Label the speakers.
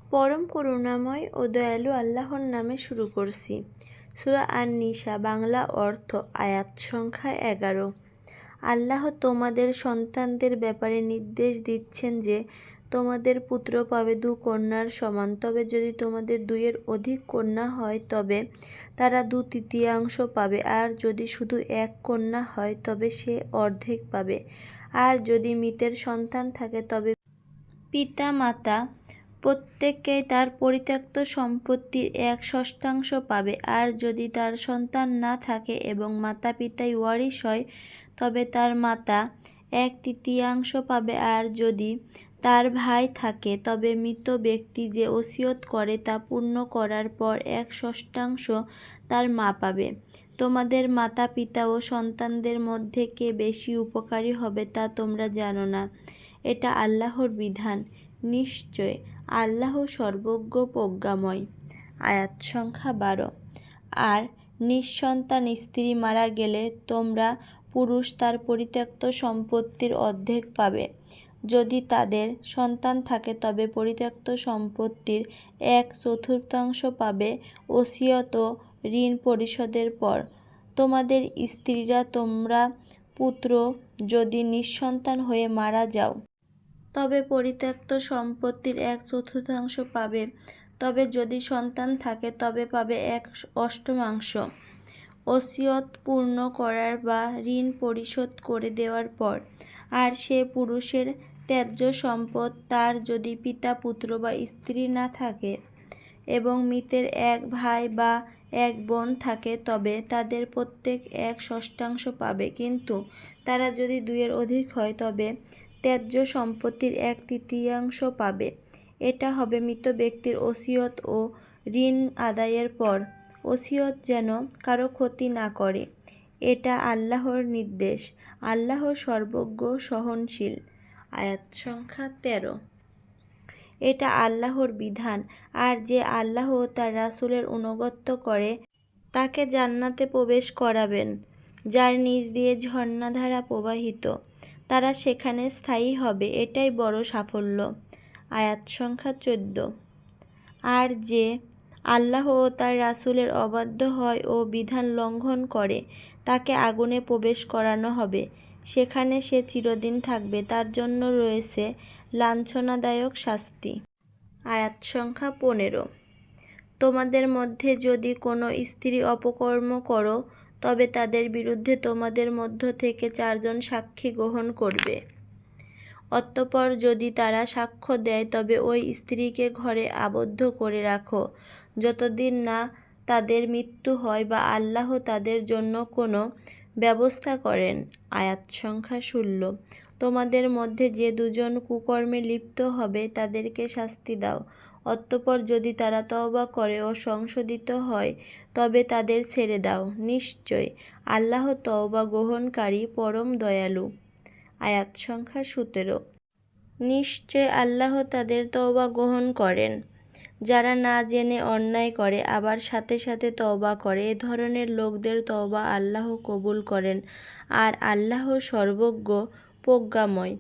Speaker 1: পরম করুণাময় ও দয়ালু আল্লাহর নামে শুরু করছি। সূরা আন-নিসা, বাংলা অর্থ, আয়াত সংখ্যা 11। আল্লাহ তোমাদের সন্তানদের ব্যাপারে নির্দেশ দিচ্ছেন যে তোমাদের পুত্র পাবে 2 কন্যার সমান, তবে যদি তোমাদের 2-এর অধিক কন্যা হয় তবে তারা 2/3 পাবে, আর যদি শুধু 1 কন্যা হয় তবে সে অর্ধেক পাবে। আর যদি মৃতের সন্তান থাকে তবে পিতা মাতা প্রত্যেকেই তার পরিত্যক্ত সম্পত্তির 1/6 পাবে, আর যদি তার সন্তান না থাকে এবং মাতা পিতাই ওয়ারিশ হয় তবে তার মাতা 1/3 পাবে, আর যদি তার ভাই থাকে তবে মৃত ব্যক্তি যে ওসিয়ত করে তা পূর্ণ করার পর 1/6 তার মা পাবে। তোমাদের মাতা পিতা ও সন্তানদের মধ্যে কে বেশি উপকারী হবে তা তোমরা জানো না। এটা আল্লাহর বিধান। নিশ্চয় আল্লাহ সর্বজ্ঞ প্রজ্ঞাময়। আয়াত সংখ্যা 12। আর নিঃসন্তান স্ত্রী মারা গেলে তোমরা পুরুষ তার পরিত্যক্ত সম্পত্তির অর্ধেক পাবে। যদি তাদের সন্তান থাকে তবে পরিত্যক্ত সম্পত্তির 1/4 পাবে ওসিয়ত ও ঋণ পরিশোধের পর। তোমাদের স্ত্রীরা তোমরা পুত্র যদি নিঃসন্তান হয়ে মারা যাও তবে পরিত্যক্ত সম্পত্তির 1/4 পাবে, তবে যদি সন্তান থাকে তবে পাবে 1/8 ওসিয়ত পূর্ণ করার বা ঋণ পরিশোধ করে দেওয়ার পর। আর সে পুরুষের ত্যায্য সম্পদ তার যদি পিতা পুত্র বা স্ত্রী না থাকে এবং মৃতের 1 ভাই বা 1 বোন থাকে তবে তাদের প্রত্যেক 1/6 পাবে, কিন্তু তারা যদি 2-এর অধিক হয় তবে ত্যায্য সম্পত্তির 1/3 পাবে। এটা হবে মৃত ব্যক্তির ওসিয়ত ও ঋণ আদায়ের পর। ওসিয়ত যেন কারো ক্ষতি না করে। এটা আল্লাহর নির্দেশ। আল্লাহ সর্বজ্ঞ সহনশীল। আয়াত সংখ্যা 13। এটা আল্লাহর বিধান। আর যে আল্লাহ ও তার রাসূলের আনুগত্য করে তাকে জান্নাতে প্রবেশ করাবেন, যার নিচ দিয়ে ঝর্ণাধারা প্রবাহিত। তারা সেখানে স্থায়ী হবে। এটাই বড় সাফল্য। আয়াত সংখ্যা 14। আর যে আল্লাহ ও তার রাসূলের অবাধ্য হয় ও বিধান লঙ্ঘন করে তাকে আগুনে প্রবেশ করানো হবে। সেখানে সে চিরদিন থাকবে। তার জন্য রয়েছে লাঞ্ছনাদায়ক শাস্তি। আয়াত সংখ্যা 15। তোমাদের মধ্যে যদি কোনো স্ত্রী অপকর্ম করো তবে তাদের বিরুদ্ধে তোমাদের মধ্য থেকে 4 জন সাক্ষী গ্রহণ করবে। অতঃপর যদি তারা সাক্ষ্য দেয় তবে ওই স্ত্রীকে ঘরে আবদ্ধ করে রাখো যতদিন না তাদের মৃত্যু হয় বা আল্লাহ তাদের জন্য কোনো ব্যবস্থা করেন। আয়াত সংখ্যা 16। তোমাদের মধ্যে যে 2 জন কুকর্মে লিপ্ত হবে তাদেরকে শাস্তি দাও। অতঃপর যদি তারা তওবা করে ও সংশোধিত হয় তবে তাদের ছেড়ে দাও। নিশ্চয় আল্লাহ তওবা গ্রহণকারী পরম দয়ালু। আয়াত সংখ্যা 17। নিশ্চয় আল্লাহ তাদের তওবা গ্রহণ করেন যারা না জেনে অন্যায় করে আবার সাথে সাথে তওবা করে। এ ধরনের লোকদের তওবা আল্লাহ কবুল করেন। আর আল্লাহ সর্বজ্ঞ প্রজ্ঞাময়।